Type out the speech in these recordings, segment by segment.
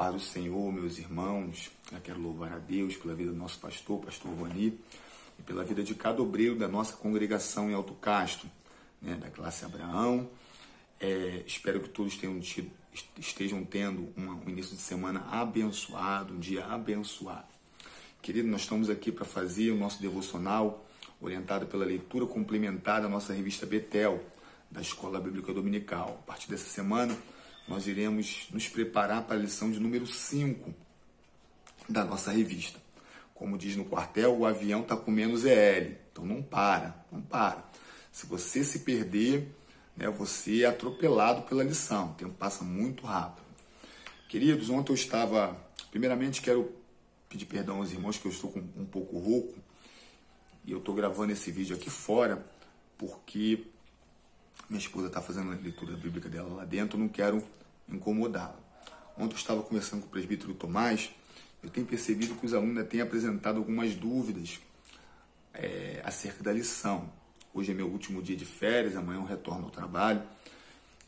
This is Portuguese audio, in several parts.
paz do Senhor, meus irmãos. Eu quero louvar a Deus pela vida do nosso pastor Rony, e pela vida de cada obreiro da nossa congregação em Alto Castro, da classe Abraão. Espero que todos estejam tendo um início de semana abençoado, um dia abençoado. Querido, nós estamos aqui para fazer o nosso devocional, orientado pela leitura complementar da nossa revista Betel, da Escola Bíblica Dominical. A partir dessa semana, nós iremos nos preparar para a lição de número 5 da nossa revista. Como diz no quartel, o avião está comendo ZL, então não para. Se você se perder, você é atropelado pela lição, o tempo passa muito rápido. Queridos, ontem eu estava... Primeiramente, quero pedir perdão aos irmãos que eu estou um pouco rouco, e eu estou gravando esse vídeo aqui fora, porque minha esposa está fazendo a leitura bíblica dela lá dentro, eu não quero incomodá-la. Ontem eu estava conversando com o presbítero Tomás, eu tenho percebido que os alunos têm apresentado algumas dúvidas acerca da lição. Hoje é meu último dia de férias, amanhã eu retorno ao trabalho.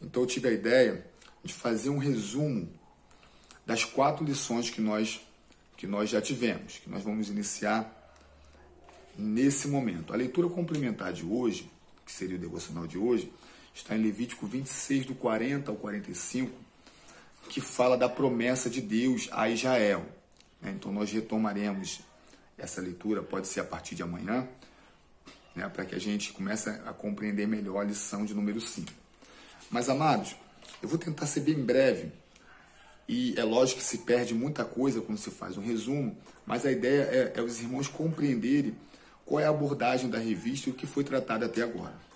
Então eu tive a ideia de fazer um resumo das 4 lições que nós já tivemos, que nós vamos iniciar nesse momento. A leitura complementar de hoje, que seria o devocional de hoje, está em Levítico 26, do 40 ao 45, que fala da promessa de Deus a Israel. Então nós retomaremos essa leitura, pode ser a partir de amanhã, para que a gente comece a compreender melhor a lição de número 5. Mas, amados, eu vou tentar ser bem breve, e é lógico que se perde muita coisa quando se faz um resumo, mas a ideia é os irmãos compreenderem qual é a abordagem da revista e o que foi tratado até agora.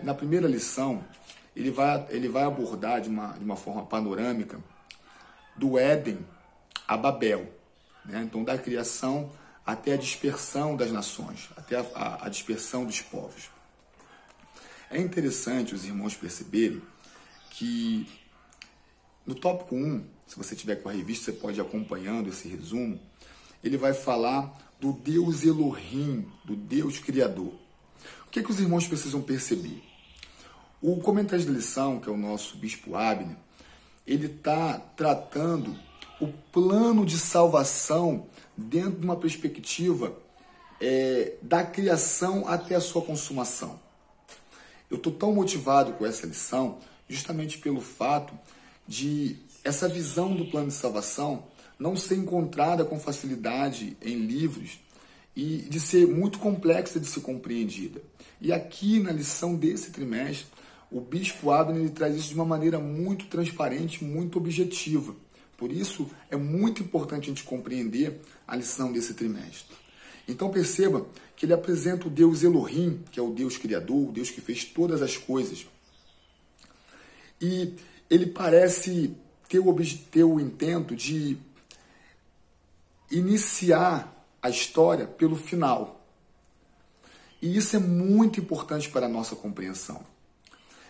Na primeira lição, ele vai abordar de uma forma panorâmica do Éden a Babel, então da criação até a dispersão das nações, até a dispersão dos povos. É interessante os irmãos perceberem que no tópico 1, se você tiver com a revista, você pode ir acompanhando esse resumo, ele vai falar do Deus Elohim, do Deus Criador. O que os irmãos precisam perceber? O comentário da lição, que é o nosso Bispo Abner, ele está tratando o plano de salvação dentro de uma perspectiva da criação até a sua consumação. Eu estou tão motivado com essa lição justamente pelo fato de essa visão do plano de salvação não ser encontrada com facilidade em livros e de ser muito complexa de ser compreendida. E aqui na lição desse trimestre, o Bispo Abner traz isso de uma maneira muito transparente, muito objetiva. Por isso, é muito importante a gente compreender a lição desse trimestre. Então perceba que ele apresenta o Deus Elohim, que é o Deus Criador, o Deus que fez todas as coisas. E ele parece ter o intento de iniciar a história pelo final. E isso é muito importante para a nossa compreensão.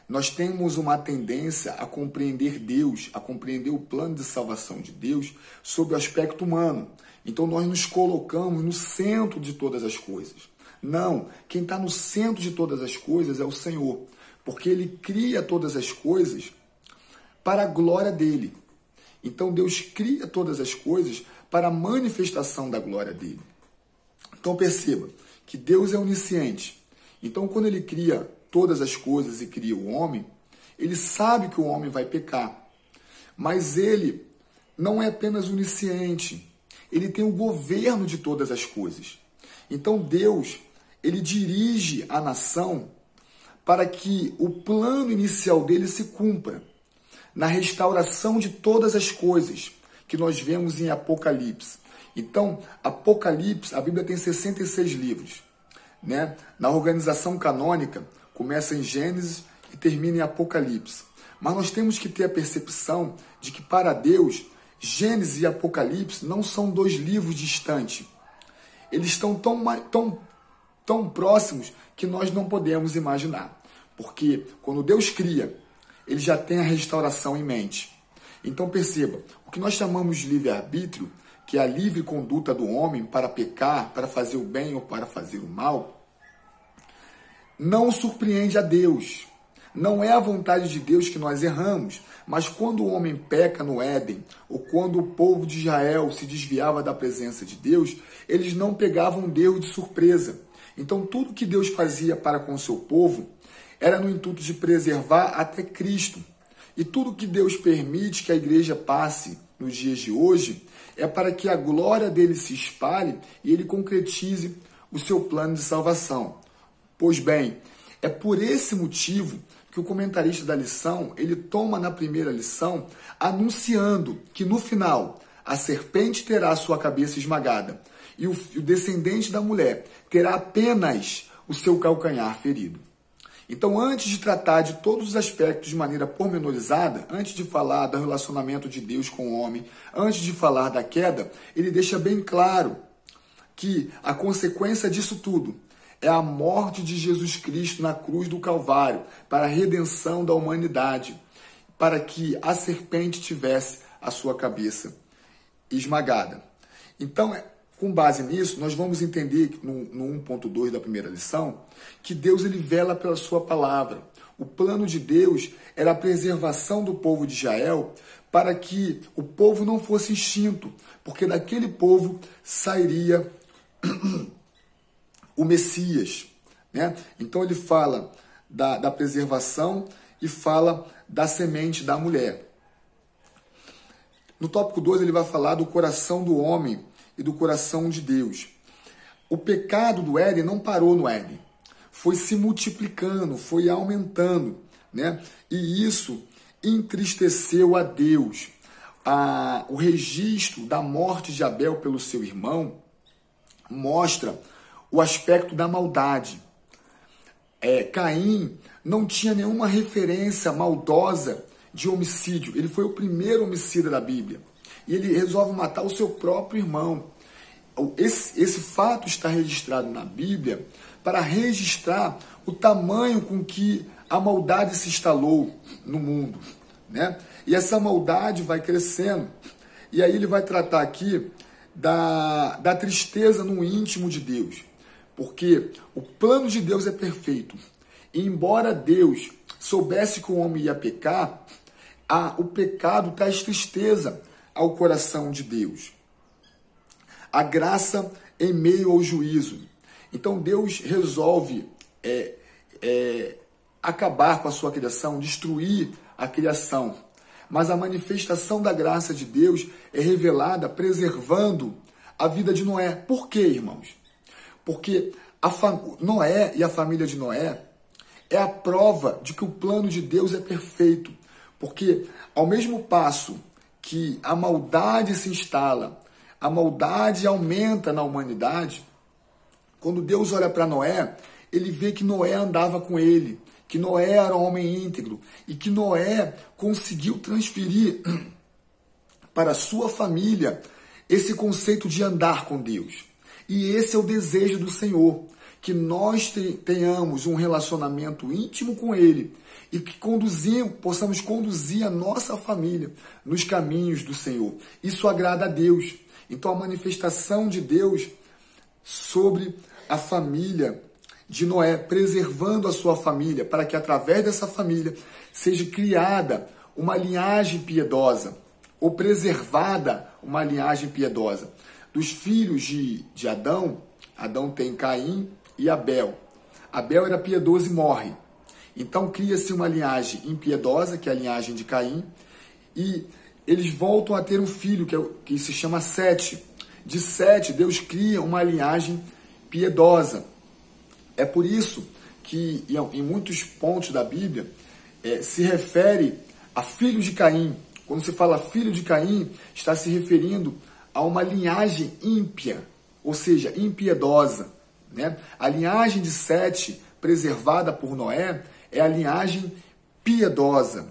Nós temos uma tendência a compreender Deus, a compreender o plano de salvação de Deus sob o aspecto humano. Então nós nos colocamos no centro de todas as coisas. Não, quem está no centro de todas as coisas é o Senhor, porque Ele cria todas as coisas para a glória dEle. Então Deus cria todas as coisas para a manifestação da glória dEle. Então perceba que Deus é onisciente. Então quando Ele cria todas as coisas e cria o homem, Ele sabe que o homem vai pecar. Mas Ele não é apenas onisciente, Ele tem o governo de todas as coisas. Então Deus, Ele dirige a nação para que o plano inicial dele se cumpra na restauração de todas as coisas que nós vemos em Apocalipse. Então, Apocalipse, a Bíblia tem 66 livros. Na organização canônica, começa em Gênesis e termina em Apocalipse. Mas nós temos que ter a percepção de que, para Deus, Gênesis e Apocalipse não são 2 livros distantes. Eles estão tão próximos que nós não podemos imaginar. Porque quando Deus cria, Ele já tem a restauração em mente. Então perceba, o que nós chamamos de livre-arbítrio, que é a livre conduta do homem para pecar, para fazer o bem ou para fazer o mal, não surpreende a Deus. Não é a vontade de Deus que nós erramos, mas quando o homem peca no Éden, ou quando o povo de Israel se desviava da presença de Deus, eles não pegavam Deus de surpresa. Então tudo que Deus fazia para com o seu povo era no intuito de preservar até Cristo. E tudo que Deus permite que a igreja passe nos dias de hoje é para que a glória dele se espalhe e ele concretize o seu plano de salvação. Pois bem, é por esse motivo que o comentarista da lição, ele toma na primeira lição, anunciando que no final a serpente terá a sua cabeça esmagada e o descendente da mulher terá apenas o seu calcanhar ferido. Então, antes de tratar de todos os aspectos de maneira pormenorizada, antes de falar do relacionamento de Deus com o homem, antes de falar da queda, ele deixa bem claro que a consequência disso tudo é a morte de Jesus Cristo na cruz do Calvário para a redenção da humanidade, para que a serpente tivesse a sua cabeça esmagada. Então, com base nisso, nós vamos entender no 1.2 da primeira lição que Deus ele vela pela sua palavra. O plano de Deus era a preservação do povo de Israel para que o povo não fosse extinto, porque daquele povo sairia o Messias, né? Então ele fala da preservação e fala da semente da mulher. No tópico 2 ele vai falar do coração do homem e do coração de Deus. O pecado do Éden não parou no Éden. Foi se multiplicando, foi aumentando, né? E isso entristeceu a Deus. O registro da morte de Abel pelo seu irmão mostra o aspecto da maldade. Caim não tinha nenhuma referência maldosa de homicídio. Ele foi o primeiro homicida da Bíblia. E ele resolve matar o seu próprio irmão. Esse fato está registrado na Bíblia para registrar o tamanho com que a maldade se instalou no mundo, né? E essa maldade vai crescendo. E aí ele vai tratar aqui da tristeza no íntimo de Deus. Porque o plano de Deus é perfeito. E embora Deus soubesse que o homem ia pecar, o pecado traz tristeza ao coração de Deus. A graça em meio ao juízo. Então Deus resolve acabar com a sua criação, destruir a criação. Mas a manifestação da graça de Deus é revelada preservando a vida de Noé. Por quê, irmãos? Porque Noé e a família de Noé é a prova de que o plano de Deus é perfeito. Porque ao mesmo passo que a maldade se instala, a maldade aumenta na humanidade, quando Deus olha para Noé, ele vê que Noé andava com ele, que Noé era um homem íntegro e que Noé conseguiu transferir para a sua família esse conceito de andar com Deus. E esse é o desejo do Senhor, que nós tenhamos um relacionamento íntimo com Ele e que possamos conduzir a nossa família nos caminhos do Senhor. Isso agrada a Deus. Então a manifestação de Deus sobre a família de Noé, preservando a sua família, para que através dessa família seja criada uma linhagem piedosa, ou preservada uma linhagem piedosa. Dos filhos de Adão, Adão tem Caim e Abel. Abel era piedoso e morre. Então cria-se uma linhagem impiedosa, que é a linhagem de Caim, e eles voltam a ter um filho, que se chama Sete. De Sete, Deus cria uma linhagem piedosa. É por isso que, em muitos pontos da Bíblia, se refere a filho de Caim. Quando se fala filho de Caim, está se referindo a uma linhagem ímpia, ou seja, impiedosa, né? A linhagem de Sete, preservada por Noé, é a linhagem piedosa.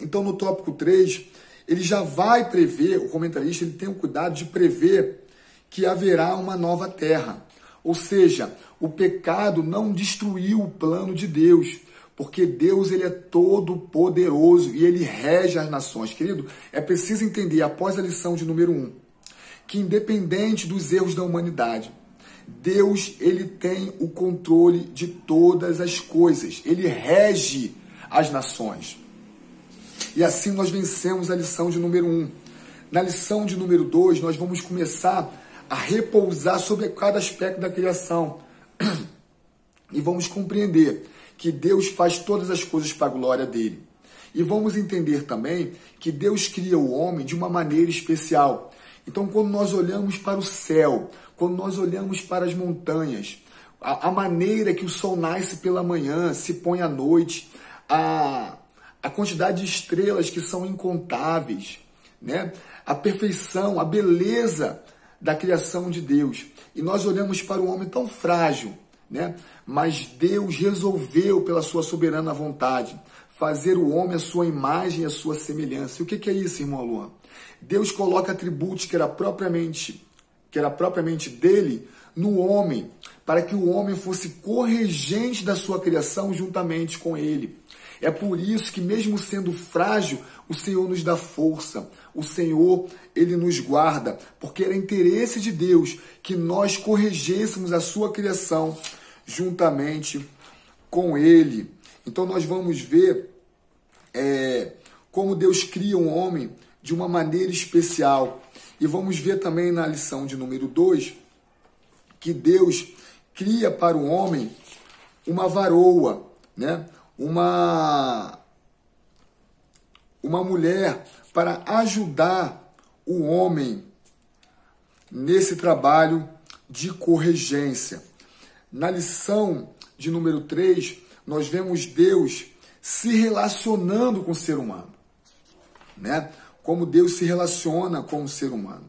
Então, no tópico 3, ele já vai prever, o comentarista ele tem o cuidado de prever que haverá uma nova terra. Ou seja, o pecado não destruiu o plano de Deus, porque Deus ele é todo poderoso e ele rege as nações. Querido, é preciso entender, após a lição de número 1, que independente dos erros da humanidade, Deus ele tem o controle de todas as coisas. Ele rege as nações. E assim nós vencemos a lição de número 1. Na lição de número 2, nós vamos começar a repousar sobre cada aspecto da criação. E vamos compreender que Deus faz todas as coisas para a glória dele. E vamos entender também que Deus cria o homem de uma maneira especial. Então, quando nós olhamos para o céu, quando nós olhamos para as montanhas, a maneira que o sol nasce pela manhã, se põe à noite, a quantidade de estrelas que são incontáveis, né? A perfeição, a beleza da criação de Deus. E nós olhamos para o homem tão frágil, né? Mas Deus resolveu, pela sua soberana vontade, fazer o homem a sua imagem e a sua semelhança. E o que é isso, irmão Luan? Deus coloca atributos que era propriamente dele no homem, para que o homem fosse corregente da sua criação juntamente com ele. É por isso que, mesmo sendo frágil, o Senhor nos dá força. O Senhor, ele nos guarda, porque era interesse de Deus que nós corrigêssemos a sua criação juntamente com ele. Então nós vamos ver como Deus cria um homem de uma maneira especial. E vamos ver também na lição de número 2 que Deus cria para o homem uma varoa, né? Uma mulher para ajudar o homem nesse trabalho de corregência. Na lição de número 3, nós vemos Deus se relacionando com o ser humano, né? Como Deus se relaciona com o ser humano.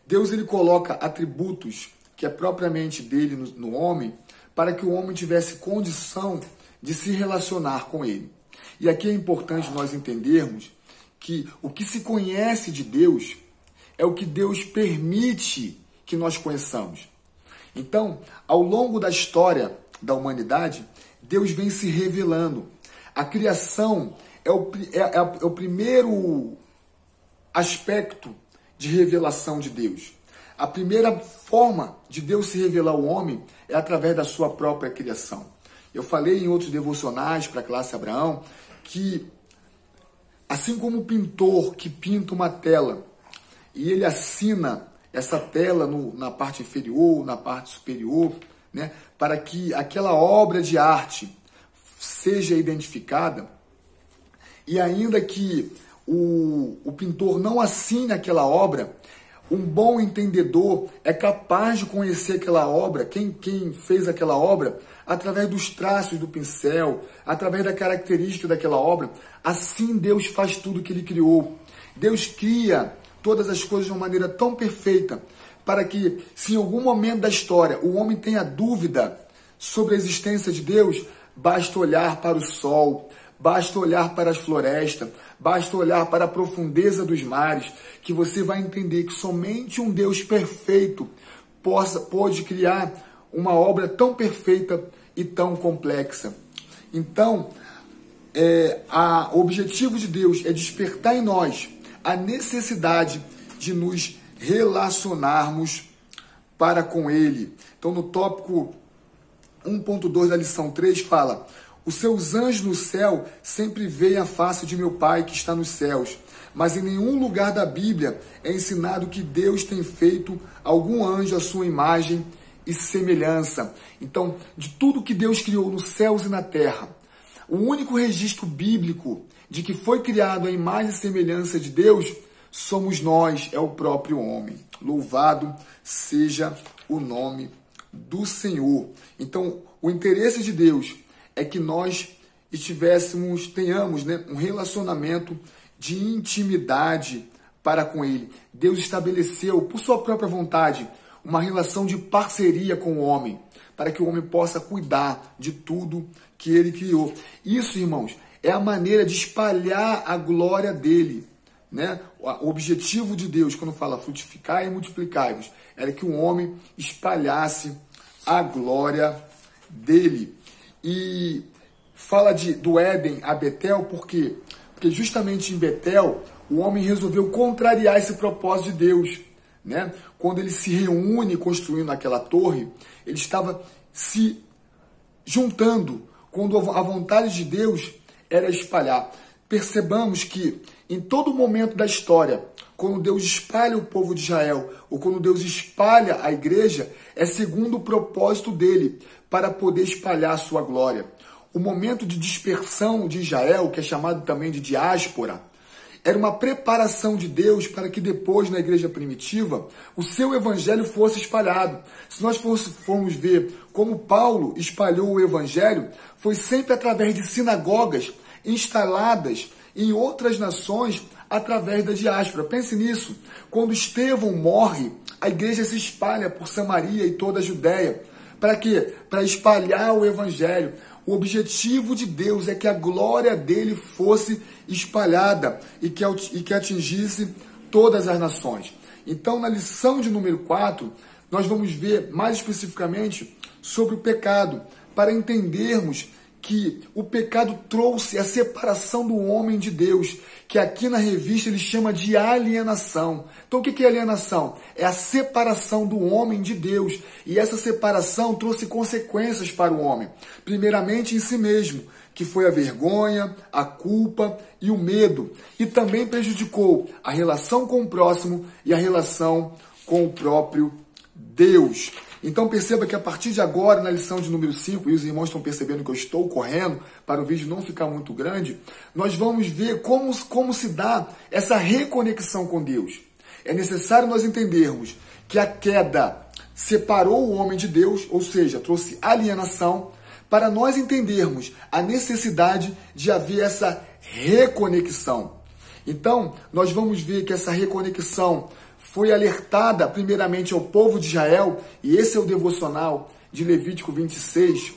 Deus ele coloca atributos que é propriamente dele no homem, para que o homem tivesse condição de se relacionar com ele. E aqui é importante nós entendermos que o que se conhece de Deus é o que Deus permite que nós conheçamos. Então, ao longo da história da humanidade, Deus vem se revelando. A criação é o primeiro aspecto de revelação de Deus. A primeira forma de Deus se revelar ao homem é através da sua própria criação. Eu falei em outros devocionais para a classe Abraão que, assim como o pintor que pinta uma tela e ele assina essa tela na parte inferior, na parte superior, né, para que aquela obra de arte seja identificada, e ainda que o pintor não assine aquela obra, um bom entendedor é capaz de conhecer aquela obra, quem fez aquela obra, através dos traços do pincel, através da característica daquela obra. Assim Deus faz tudo que ele criou. Deus cria todas as coisas de uma maneira tão perfeita, para que, se em algum momento da história o homem tenha dúvida sobre a existência de Deus, basta olhar para o sol, basta olhar para as florestas, basta olhar para a profundeza dos mares, que você vai entender que somente um Deus perfeito pode criar uma obra tão perfeita e tão complexa. Então, o objetivo de Deus é despertar em nós a necessidade de nos relacionarmos para com Ele. Então, no tópico 1.2 da lição 3 fala: os seus anjos no céu sempre veem a face de meu Pai que está nos céus. Mas em nenhum lugar da Bíblia é ensinado que Deus tem feito algum anjo à sua imagem e semelhança. Então, de tudo que Deus criou nos céus e na terra, o único registro bíblico de que foi criado a imagem e semelhança de Deus somos nós, é o próprio homem. Louvado seja o nome do Senhor. Então, o interesse de Deus é que nós tenhamos, né, um relacionamento de intimidade para com Ele. Deus estabeleceu, por sua própria vontade, uma relação de parceria com o homem, para que o homem possa cuidar de tudo que Ele criou. Isso, irmãos, é a maneira de espalhar a glória dEle, né? O objetivo de Deus, quando fala frutificar e multiplicar-vos, era que o homem espalhasse a glória dEle. E fala do Éden a Betel, porque justamente em Betel o homem resolveu contrariar esse propósito de Deus, né? Quando ele se reúne construindo aquela torre, ele estava se juntando quando a vontade de Deus era espalhar. Percebamos que em todo momento da história, quando Deus espalha o povo de Israel, ou quando Deus espalha a igreja, é segundo o propósito dele, para poder espalhar a sua glória. O momento de dispersão de Israel, que é chamado também de diáspora, era uma preparação de Deus para que depois, na igreja primitiva, o seu evangelho fosse espalhado. Se nós formos ver como Paulo espalhou o evangelho, foi sempre através de sinagogas instaladas em outras nações, através da diáspora. Pense nisso. Quando Estevão morre, a igreja se espalha por Samaria e toda a Judéia. Para quê? Para espalhar o evangelho. O objetivo de Deus é que a glória dele fosse espalhada e que atingisse todas as nações. Então, na lição de número 4, nós vamos ver mais especificamente sobre o pecado, para entendermos que o pecado trouxe a separação do homem de Deus, que aqui na revista ele chama de alienação. Então o que é alienação? É a separação do homem de Deus. E essa separação trouxe consequências para o homem. Primeiramente em si mesmo, que foi a vergonha, a culpa e o medo. E também prejudicou a relação com o próximo e a relação com o próprio Deus. Então perceba que a partir de agora, na lição de número 5, e os irmãos estão percebendo que eu estou correndo para o vídeo não ficar muito grande, nós vamos ver como se dá essa reconexão com Deus. É necessário nós entendermos que a queda separou o homem de Deus, ou seja, trouxe alienação, para nós entendermos a necessidade de haver essa reconexão. Então, nós vamos ver que essa reconexão foi alertada primeiramente ao povo de Israel, e esse é o devocional de Levítico 26,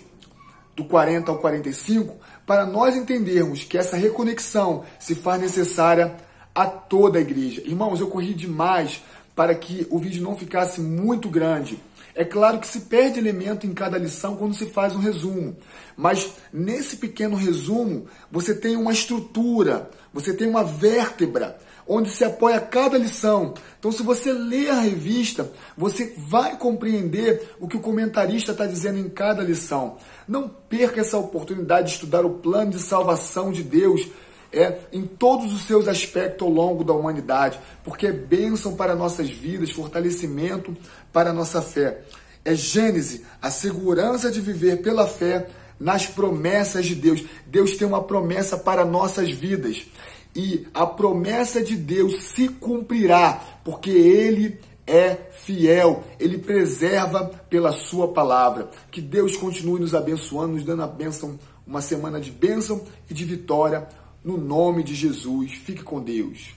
do 40 ao 45, para nós entendermos que essa reconexão se faz necessária a toda a igreja. Irmãos, eu corri demais para que o vídeo não ficasse muito grande. É claro que se perde elemento em cada lição quando se faz um resumo, mas nesse pequeno resumo você tem uma estrutura, você tem uma vértebra, onde se apoia cada lição. Então, se você ler a revista, você vai compreender o que o comentarista está dizendo em cada lição. Não perca essa oportunidade de estudar o plano de salvação de Deus em todos os seus aspectos ao longo da humanidade, porque é bênção para nossas vidas, fortalecimento para a nossa fé. É Gênesis, a segurança de viver pela fé nas promessas de Deus. Deus tem uma promessa para nossas vidas. E a promessa de Deus se cumprirá, porque Ele é fiel, Ele preserva pela sua palavra. Que Deus continue nos abençoando, nos dando a bênção, uma semana de bênção e de vitória, no nome de Jesus. Fique com Deus.